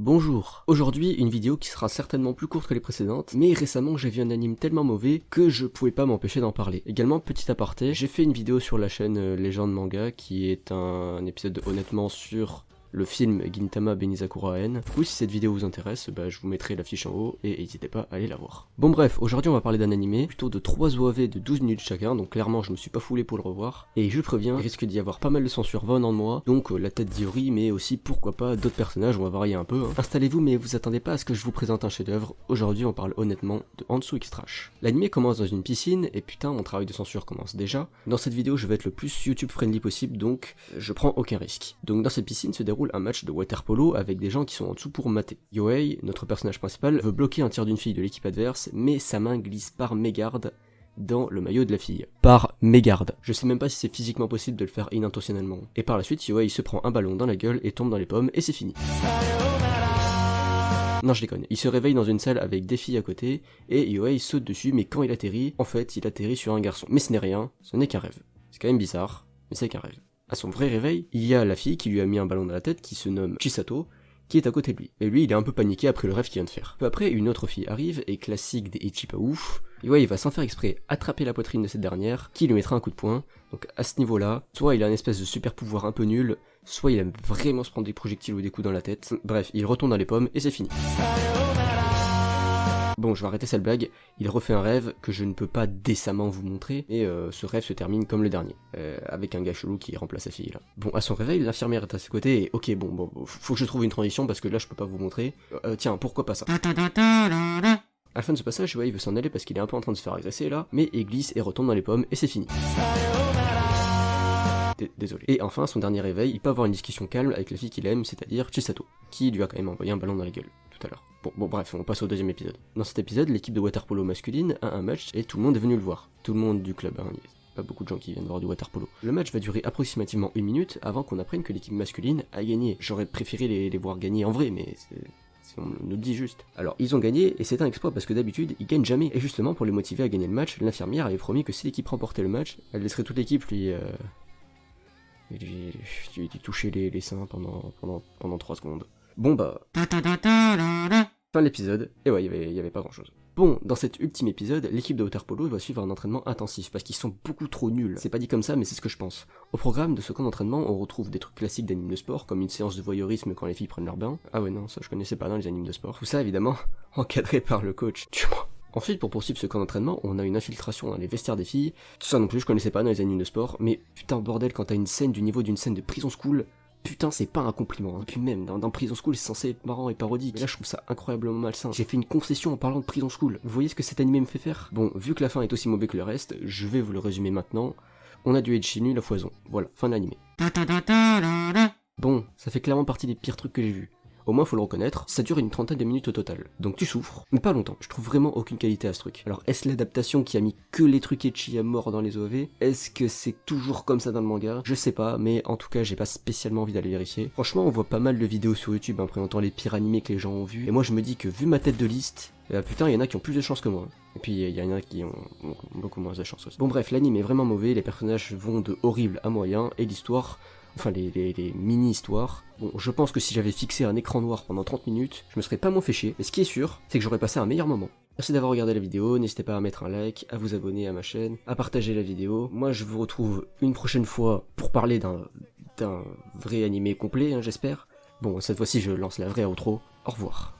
Bonjour. Aujourd'hui, une vidéo qui sera certainement plus courte que les précédentes, mais récemment j'ai vu un anime tellement mauvais que je pouvais pas m'empêcher d'en parler. Également, petit aparté, j'ai fait une vidéo sur la chaîne Légende Manga, qui est un épisode honnêtement sur le film Gintama Benizakura N. Du coup, si cette vidéo vous intéresse, je vous mettrai l'affiche en haut et n'hésitez pas à aller la voir. Bon bref, aujourd'hui on va parler d'un animé, plutôt de 3 OAV de 12 minutes chacun, donc clairement je me suis pas foulé pour le revoir. Et je préviens, il risque d'y avoir pas mal de censure venant de moi, donc la tête d'Iori, mais aussi pourquoi pas d'autres personnages, on va varier un peu. Installez-vous, mais vous attendez pas à ce que je vous présente un chef-d'œuvre. Aujourd'hui on parle honnêtement de Hantsu X Trash. L'animé commence dans une piscine, et putain mon travail de censure commence déjà. Dans cette vidéo je vais être le plus YouTube friendly possible, donc je prends aucun risque. Donc dans cette piscine se déroule un match de water polo avec des gens qui sont en dessous pour mater. Yohei, notre personnage principal, veut bloquer un tir d'une fille de l'équipe adverse, mais sa main glisse par mégarde dans le maillot de la fille. Par mégarde. Je sais même pas si c'est physiquement possible de le faire inintentionnellement. Et par la suite, Yohei se prend un ballon dans la gueule et tombe dans les pommes, et c'est fini. Non, je déconne. Il se réveille dans une salle avec des filles à côté, et Yohei saute dessus, mais quand il atterrit, en fait, il atterrit sur un garçon. Mais ce n'est rien, ce n'est qu'un rêve. C'est quand même bizarre, mais c'est qu'un rêve. À son vrai réveil, il y a la fille qui lui a mis un ballon dans la tête, qui se nomme Chisato, qui est à côté de lui. Et lui, il est un peu paniqué après le rêve qu'il vient de faire. Peu après, une autre fille arrive, et classique des ecchi pas ouf, et ouais, il va sans faire exprès attraper la poitrine de cette dernière, qui lui mettra un coup de poing. Donc à ce niveau-là, soit il a une espèce de super pouvoir un peu nul, soit il aime vraiment se prendre des projectiles ou des coups dans la tête. Bref, il retourne dans les pommes, et c'est fini. Bon, je vais arrêter cette blague, il refait un rêve que je ne peux pas décemment vous montrer, et ce rêve se termine comme le dernier, avec un gars chelou qui remplace sa fille là. Bon, à son réveil, l'infirmière est à ses côtés, et ok, bon, faut que je trouve une transition parce que là je peux pas vous montrer. Tiens, pourquoi pas ça? À la fin de ce passage, ouais, il veut s'en aller parce qu'il est un peu en train de se faire agresser là, mais il glisse et retombe dans les pommes, et c'est fini. Désolé. Et enfin, son dernier réveil, il peut avoir une discussion calme avec la fille qu'il aime, c'est-à-dire Chisato, qui lui a quand même envoyé un ballon dans la gueule tout à l'heure. Bon bref, on passe au deuxième épisode. Dans cet épisode, l'équipe de waterpolo masculine a un match et tout le monde est venu le voir. Tout le monde du club, il y a pas beaucoup de gens qui viennent voir du waterpolo. Le match va durer approximativement 1 minute avant qu'on apprenne que l'équipe masculine a gagné. J'aurais préféré les voir gagner en vrai, mais on nous le dit juste. Alors, ils ont gagné, et c'est un exploit parce que d'habitude, ils gagnent jamais. Et justement, pour les motiver à gagner le match, l'infirmière avait promis que si l'équipe remportait le match, elle laisserait toute l'équipe lui toucher les seins pendant 3 secondes. Bon fin de l'épisode, et ouais, il y avait pas grand chose. Bon, dans cet ultime épisode, l'équipe de waterpolo va suivre un entraînement intensif, parce qu'ils sont beaucoup trop nuls. C'est pas dit comme ça, mais c'est ce que je pense. Au programme de ce camp d'entraînement, on retrouve des trucs classiques d'animes de sport, comme une séance de voyeurisme quand les filles prennent leur bain. Ah ouais non, ça je connaissais pas dans les animes de sport. Tout ça évidemment, encadré par le coach. Ensuite, pour poursuivre ce camp d'entraînement, on a une infiltration dans les vestiaires des filles. Tout ça non plus, je connaissais pas dans les animes de sport, mais putain bordel, quand t'as une scène du niveau d'une scène de prison school, putain c'est pas un compliment, Et puis même, dans Prison School c'est censé être marrant et parodique, mais là je trouve ça incroyablement malsain. J'ai fait une concession en parlant de Prison School, vous voyez ce que cet animé me fait faire? Bon, vu que la fin est aussi mauvais que le reste, je vais vous le résumer maintenant. On a du ecchi nul à foison, voilà, fin de l'animé. Bon, ça fait clairement partie des pires trucs que j'ai vus. Au moins faut le reconnaître, ça dure une 30aine de minutes au total. Donc tu souffres, mais pas longtemps. Je trouve vraiment aucune qualité à ce truc. Alors est-ce l'adaptation qui a mis que les trucs ecchi à mort dans les OAV? Est-ce que c'est toujours comme ça dans le manga? Je sais pas, mais en tout cas j'ai pas spécialement envie d'aller vérifier. Franchement on voit pas mal de vidéos sur YouTube présentant les pires animés que les gens ont vus. Et moi je me dis que vu ma tête de liste, putain il y en a qui ont plus de chance que moi. Et puis il y en a qui ont beaucoup moins de chance aussi. Bon bref, l'anime est vraiment mauvais, les personnages vont de horrible à moyen, et l'histoire... Enfin, les mini-histoires. Bon, je pense que si j'avais fixé un écran noir pendant 30 minutes, je me serais pas moins fait chier. Mais ce qui est sûr, c'est que j'aurais passé un meilleur moment. Merci d'avoir regardé la vidéo, n'hésitez pas à mettre un like, à vous abonner à ma chaîne, à partager la vidéo. Moi, je vous retrouve une prochaine fois pour parler d'un vrai animé complet, j'espère. Bon, cette fois-ci, je lance la vraie outro. Au revoir.